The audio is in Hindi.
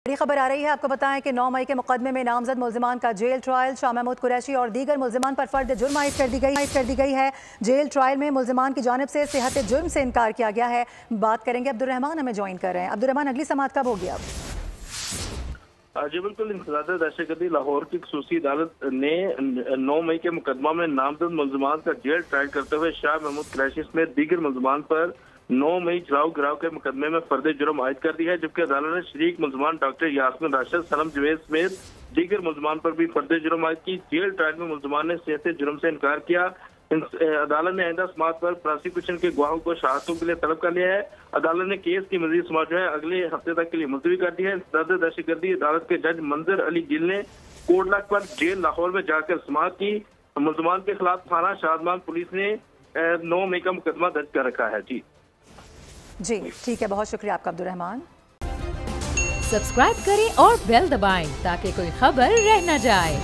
बड़ी खबर आ रही है। आपको बताएं कि 9 मई के मुकदमे में नामजद मुल्जिमान का जेल ट्रायल, शाह महमूद कुरैशी और दीगर मुल्जिमान पर फर्द जुर्म आयद कर दी गई है। जेल ट्रायल में मुल्जिमान की जानिब से सेहत जुर्म से इनकार किया गया है। बात करेंगे, अब्दुर्रहमान हमें ज्वाइन कर रहे हैं। अब्दुर्रहमान, अगली समाअत कब होगी अब? जी बिल्कुल, इंसदाद दहशतगर्दी लाहौर की खसूसी अदालत ने 9 मई के मुकदमा में नामजद मुल्जिमान का जेल ट्रायल करते हुए शाह महमूद कुरैशी समेत दीगर मुल्जिमान पर 9 मई गिराव के मुकदमे में फर्द जुर्म आयद कर दी है, जबकि अदालत ने शरीक मुल्जिमान डॉक्टर यास्मीन राशिद, सनम जवेद समेत दीगर मुल्जिमान पर भी फर्द जुर्म आयद की। जेल ट्रायल में मुल्जिमान ने सेहत जुर्म से इनकार किया। अदालत ने आइंदा समाअत पर प्रोसिक्यूशन के गवाहों को शहादतों के लिए तलब कर लिया है। अदालत ने केस की मजीद समाअत जो है अगले हफ्ते तक के लिए मुलतवी कर दी है। इंसदाद दहशतगर्दी अदालत के जज मंजर अली गिल ने कोटला पर जेल लाहौर में जाकर समाअत की। मुल्जिमान के खिलाफ थाना शादमान पुलिस ने 9 मई का मुकदमा दर्ज कर रखा है। जी ठीक है, बहुत शुक्रिया आपका अब्दुर्रहमान। सब्सक्राइब करें और बेल दबाएं ताकि कोई खबर रह न जाए।